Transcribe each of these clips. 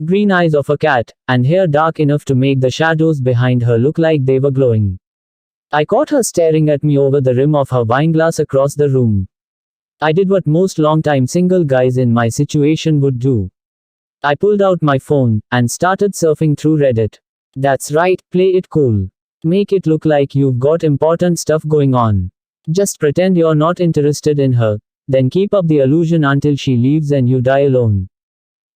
green eyes of a cat, and hair dark enough to make the shadows behind her look like they were glowing. I caught her staring at me over the rim of her wineglass across the room. I did what most long-time single guys in my situation would do. I pulled out my phone and started surfing through Reddit. That's right, play it cool. Make it look like you've got important stuff going on. Just pretend you're not interested in her, then keep up the illusion until she leaves and you die alone.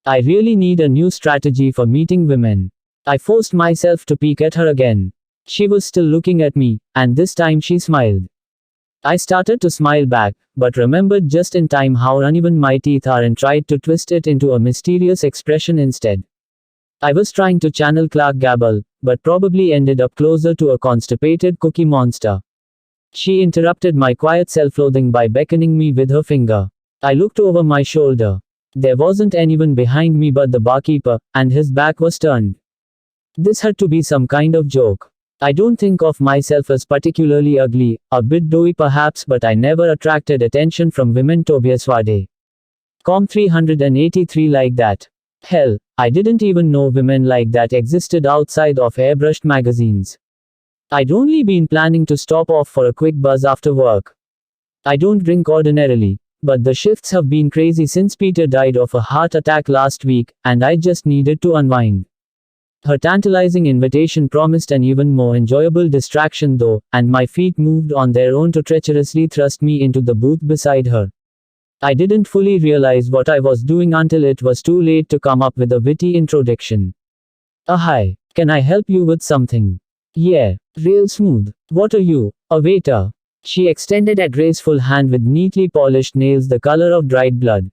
I really need a new strategy for meeting women. I forced myself to peek at her again. She was still looking at me, and this time she smiled. I started to smile back, but remembered just in time how uneven my teeth are and tried to twist it into a mysterious expression instead. I was trying to channel Clark Gable, but probably ended up closer to a constipated Cookie Monster. She interrupted my quiet self-loathing by beckoning me with her finger. I looked over my shoulder. There wasn't anyone behind me but the barkeeper, and his back was turned. This had to be some kind of joke. I don't think of myself as particularly ugly, a bit doughy perhaps, but I never attracted attention from women. Tobias Wade. Com 383 like that. Hell, I didn't even know women like that existed outside of airbrushed magazines. I'd only been planning to stop off for a quick buzz after work. I don't drink ordinarily, but the shifts have been crazy since Peter died of a heart attack last week, and I just needed to unwind. Her tantalizing invitation promised an even more enjoyable distraction though, and my feet moved on their own to treacherously thrust me into the booth beside her. I didn't fully realize what I was doing until it was too late to come up with a witty introduction. Hi, can I help you with something? Yeah, real smooth. What are you, a waiter? She extended a graceful hand with neatly polished nails the color of dried blood.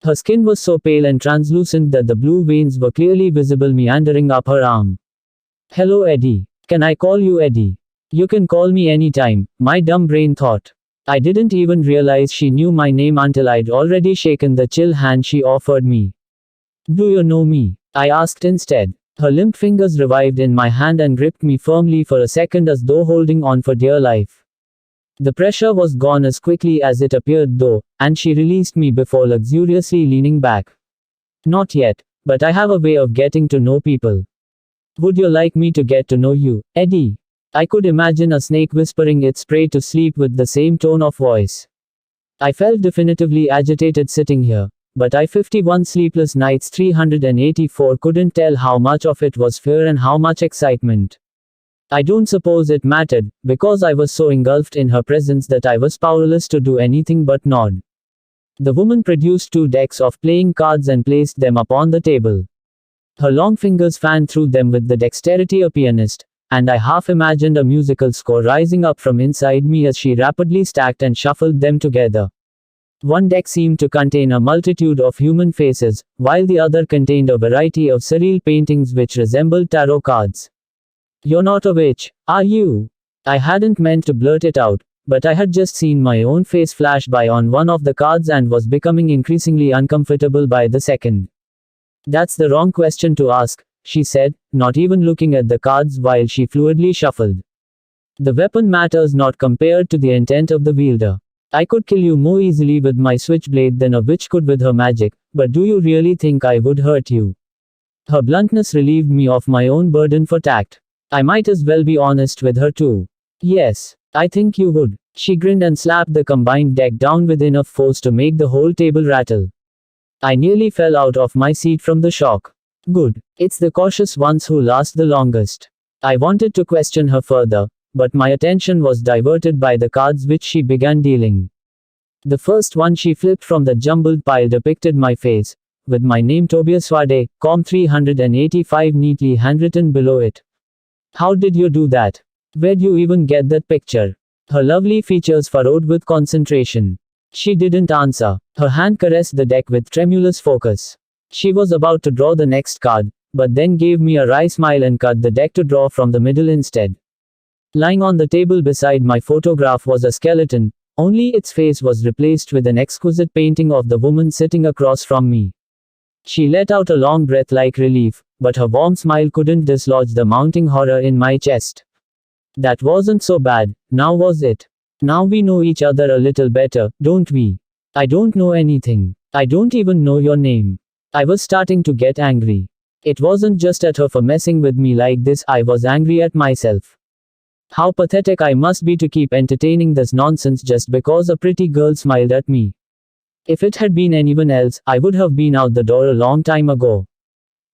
Her skin was so pale and translucent that the blue veins were clearly visible meandering up her arm. Hello Eddie. Can I call you Eddie? You can call me anytime, my dumb brain thought. I didn't even realize she knew my name until I'd already shaken the chill hand she offered me. Do you know me? I asked instead. Her limp fingers revived in my hand and gripped me firmly for a second as though holding on for dear life. The pressure was gone as quickly as it appeared though, and she released me before luxuriously leaning back. Not yet, but I have a way of getting to know people. Would you like me to get to know you, Eddie? I could imagine a snake whispering its prey to sleep with the same tone of voice. I felt definitively agitated sitting here, but I 51 sleepless nights 384 couldn't tell how much of it was fear and how much excitement. I don't suppose it mattered, because I was so engulfed in her presence that I was powerless to do anything but nod. The woman produced 2 decks of playing cards and placed them upon the table. Her long fingers fanned through them with the dexterity of a pianist, and I half imagined a musical score rising up from inside me as she rapidly stacked and shuffled them together. One deck seemed to contain a multitude of human faces, while the other contained a variety of surreal paintings which resembled tarot cards. You're not a witch, are you? I hadn't meant to blurt it out, but I had just seen my own face flash by on one of the cards and was becoming increasingly uncomfortable by the second. That's the wrong question to ask, she said, not even looking at the cards while she fluidly shuffled. The weapon matters not compared to the intent of the wielder. I could kill you more easily with my switchblade than a witch could with her magic, but do you really think I would hurt you? Her bluntness relieved me of my own burden for tact. I might as well be honest with her too. Yes, I think you would. She grinned and slapped the combined deck down with enough force to make the whole table rattle. I nearly fell out of my seat from the shock. Good. It's the cautious ones who last the longest. I wanted to question her further, but my attention was diverted by the cards which she began dealing. The first one she flipped from the jumbled pile depicted my face, with my name Tobias Wade, Com 385 neatly handwritten below it. How did you do that? Where'd you even get that picture? Her lovely features furrowed with concentration. She didn't answer. Her hand caressed the deck with tremulous focus. She was about to draw the next card, but then gave me a wry smile and cut the deck to draw from the middle instead. Lying on the table beside my photograph was a skeleton, only its face was replaced with an exquisite painting of the woman sitting across from me. She let out a long breath like relief, but her warm smile couldn't dislodge the mounting horror in my chest. That wasn't so bad, now was it? Now we know each other a little better, don't we? I don't know anything. I don't even know your name. I was starting to get angry. It wasn't just at her for messing with me like this, I was angry at myself. How pathetic I must be to keep entertaining this nonsense just because a pretty girl smiled at me. If it had been anyone else, I would have been out the door a long time ago.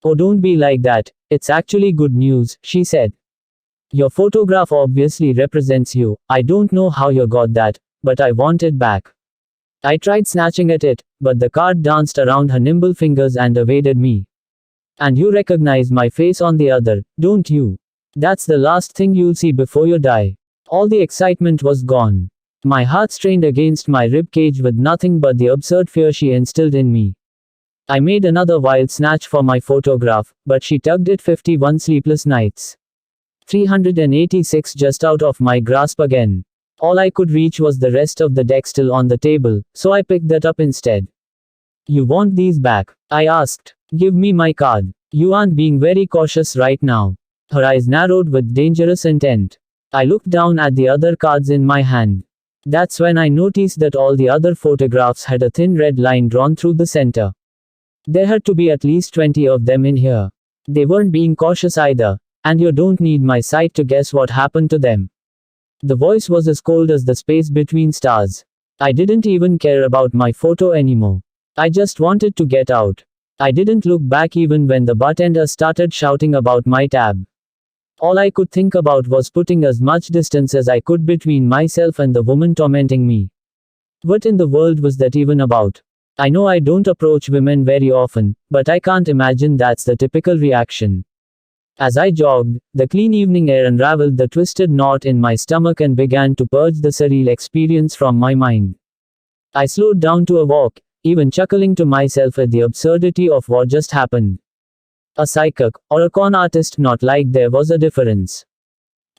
Oh, don't be like that, it's actually good news, she said. Your photograph obviously represents you. I don't know how you got that, but I want it back. I tried snatching at it, but the card danced around her nimble fingers and evaded me. And you recognize my face on the other, don't you? That's the last thing you'll see before you die. All the excitement was gone. My heart strained against my ribcage with nothing but the absurd fear she instilled in me. I made another wild snatch for my photograph, but she tugged it 51 sleepless nights. 386 just out of my grasp again. All I could reach was the rest of the deck still on the table, so I picked that up instead. You want these back? I asked. Give me my card. You aren't being very cautious right now. Her eyes narrowed with dangerous intent. I looked down at the other cards in my hand. That's when I noticed that all the other photographs had a thin red line drawn through the center. There had to be at least 20 of them in here. They weren't being cautious either, and you don't need my sight to guess what happened to them. The voice was as cold as the space between stars. I didn't even care about my photo anymore. I just wanted to get out. I didn't look back even when the bartender started shouting about my tab. All I could think about was putting as much distance as I could between myself and the woman tormenting me. What in the world was that even about? I know I don't approach women very often, but I can't imagine that's the typical reaction. As I jogged, the clean evening air unraveled the twisted knot in my stomach and began to purge the surreal experience from my mind. I slowed down to a walk, even chuckling to myself at the absurdity of what just happened. A psychic, or a con artist, not like there was a difference.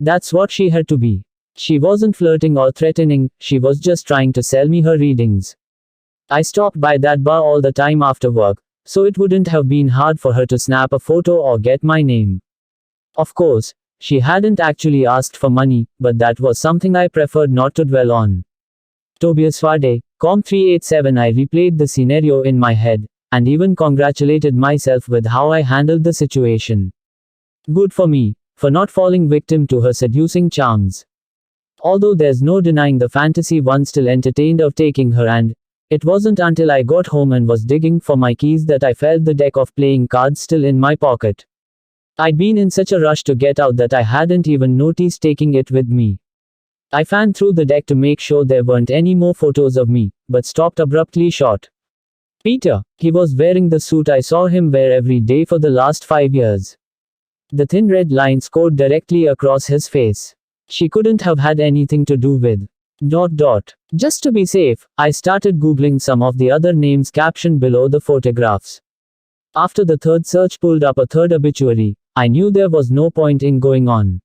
That's what she had to be. She wasn't flirting or threatening, she was just trying to sell me her readings. I stopped by that bar all the time after work, so it wouldn't have been hard for her to snap a photo or get my name. Of course, she hadn't actually asked for money, but that was something I preferred not to dwell on. Tobias Farday, Com387. I replayed the scenario in my head, and even congratulated myself with how I handled the situation. Good for me, for not falling victim to her seducing charms. Although there's no denying the fantasy one still entertained of taking her, and it wasn't until I got home and was digging for my keys that I felt the deck of playing cards still in my pocket. I'd been in such a rush to get out that I hadn't even noticed taking it with me. I fanned through the deck to make sure there weren't any more photos of me, but stopped abruptly short. Peter. He was wearing the suit I saw him wear every day for the last 5 years. The thin red line scored directly across his face. She couldn't have had anything to do with. Just to be safe, I started Googling some of the other names captioned below the photographs. After the third search pulled up a third obituary, I knew there was no point in going on.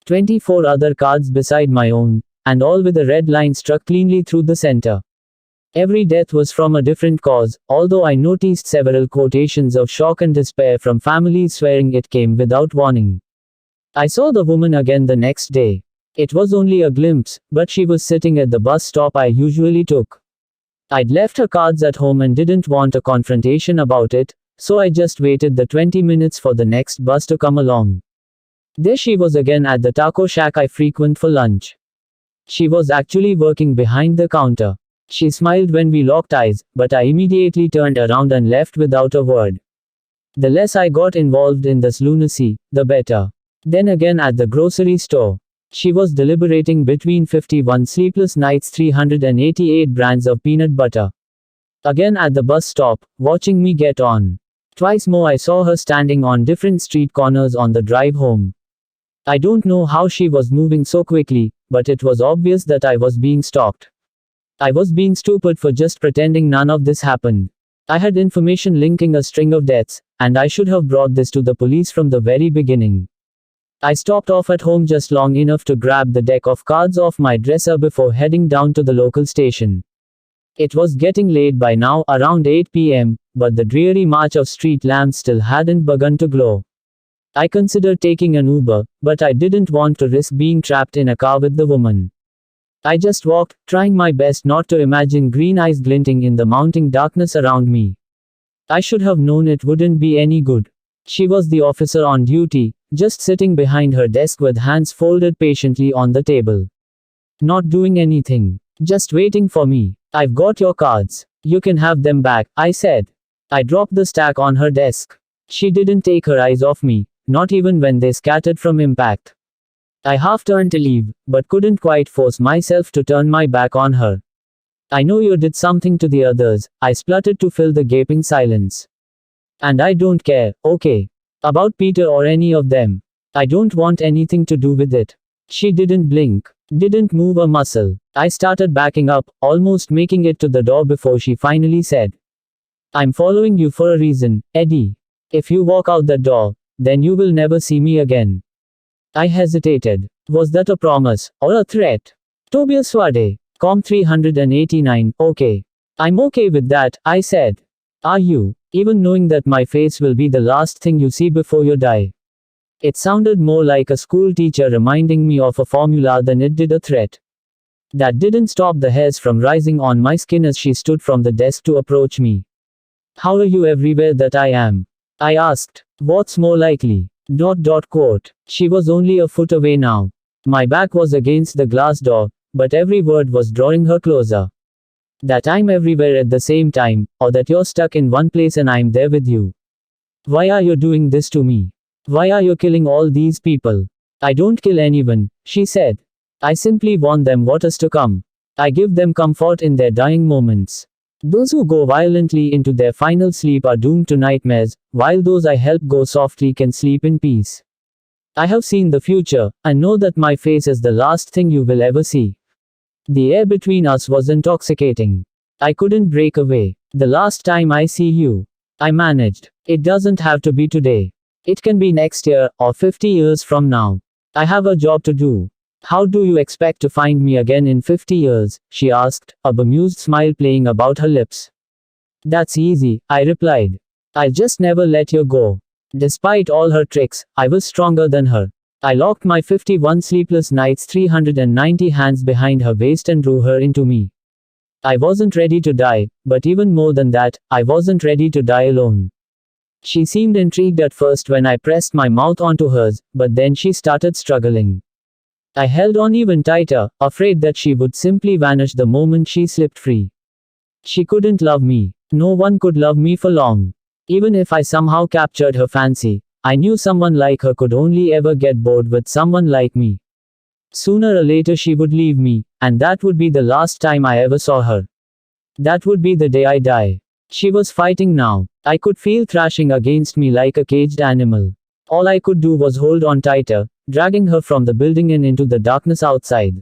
24 other cards beside my own, and all with a red line struck cleanly through the center. Every death was from a different cause, although I noticed several quotations of shock and despair from families swearing it came without warning. I saw the woman again the next day. It was only a glimpse, but she was sitting at the bus stop I usually took. I'd left her cards at home and didn't want a confrontation about it, so I just waited the 20 minutes for the next bus to come along. There she was again at the taco shack I frequent for lunch. She was actually working behind the counter. She smiled when we locked eyes, but I immediately turned around and left without a word. The less I got involved in this lunacy, the better. Then again at the grocery store. She was deliberating between 51 sleepless nights, 388 brands of peanut butter. Again at the bus stop, watching me get on. Twice more I saw her standing on different street corners on the drive home. I don't know how she was moving so quickly, but it was obvious that I was being stalked. I was being stupid for just pretending none of this happened. I had information linking a string of deaths, and I should have brought this to the police from the very beginning. I stopped off at home just long enough to grab the deck of cards off my dresser before heading down to the local station. It was getting late by now, around 8 p.m., but the dreary march of street lamps still hadn't begun to glow. I considered taking an Uber, but I didn't want to risk being trapped in a car with the woman. I just walked, trying my best not to imagine green eyes glinting in the mounting darkness around me. I should have known it wouldn't be any good. She was the officer on duty, just sitting behind her desk with hands folded patiently on the table. Not doing anything. Just waiting for me. I've got your cards. You can have them back, I said. I dropped the stack on her desk. She didn't take her eyes off me, not even when they scattered from impact. I half turned to leave, but couldn't quite force myself to turn my back on her. I know you did something to the others, I spluttered to fill the gaping silence. And I don't care, okay? About Peter or any of them. I don't want anything to do with it. She didn't blink, didn't move a muscle. I started backing up, almost making it to the door before she finally said, I'm following you for a reason, Eddie. If you walk out that door, then you will never see me again. I hesitated. Was that a promise, or a threat? Tobias Wade. Com 389, okay. I'm okay with that, I said. Are you, even knowing that my face will be the last thing you see before you die? It sounded more like a school teacher reminding me of a formula than it did a threat. That didn't stop the hairs from rising on my skin as she stood from the desk to approach me. How are you everywhere that I am? I asked. What's more likely? Quote. She was only a foot away now. My back was against the glass door, but every word was drawing her closer. That I'm everywhere at the same time, or that you're stuck in one place and I'm there with you. Why are you doing this to me? Why are you killing all these people? I don't kill anyone, she said. I simply warn them what is to come. I give them comfort in their dying moments. Those who go violently into their final sleep are doomed to nightmares, while those I help go softly can sleep in peace. I have seen the future, and know that my face is the last thing you will ever see. The air between us was intoxicating. I couldn't break away. The last time I see you. I managed. It doesn't have to be today. It can be next year, or 50 years from now. I have a job to do. How do you expect to find me again in 50 years? She asked, a bemused smile playing about her lips. That's easy, I replied. I'll just never let you go. Despite all her tricks, I was stronger than her. I locked my 51 sleepless nights 390 hands behind her waist and drew her into me. I wasn't ready to die, but even more than that, I wasn't ready to die alone. She seemed intrigued at first when I pressed my mouth onto hers, but then she started struggling. I held on even tighter, afraid that she would simply vanish the moment she slipped free. She couldn't love me. No one could love me for long. Even if I somehow captured her fancy, I knew someone like her could only ever get bored with someone like me. Sooner or later she would leave me, and that would be the last time I ever saw her. That would be the day I die. She was fighting now. I could feel thrashing against me like a caged animal. All I could do was hold on tighter, dragging her from the building and into the darkness outside.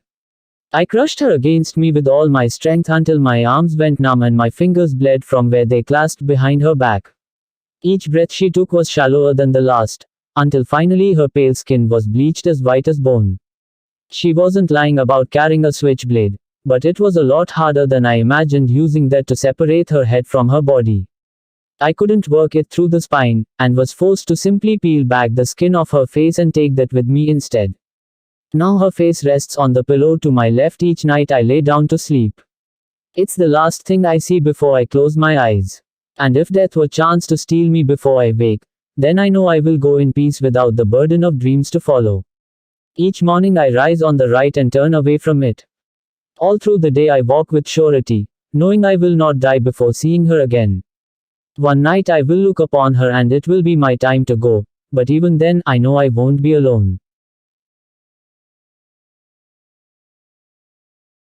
I crushed her against me with all my strength until my arms went numb and my fingers bled from where they clasped behind her back. Each breath she took was shallower than the last, until finally her pale skin was bleached as white as bone. She wasn't lying about carrying a switchblade, but it was a lot harder than I imagined using that to separate her head from her body. I couldn't work it through the spine, and was forced to simply peel back the skin off her face and take that with me instead. Now her face rests on the pillow to my left each night I lay down to sleep. It's the last thing I see before I close my eyes. And if death were chance to steal me before I wake, then I know I will go in peace without the burden of dreams to follow. Each morning I rise on the right and turn away from it. All through the day I walk with surety, knowing I will not die before seeing her again. One night I will look upon her and it will be my time to go, but even then I know I won't be alone.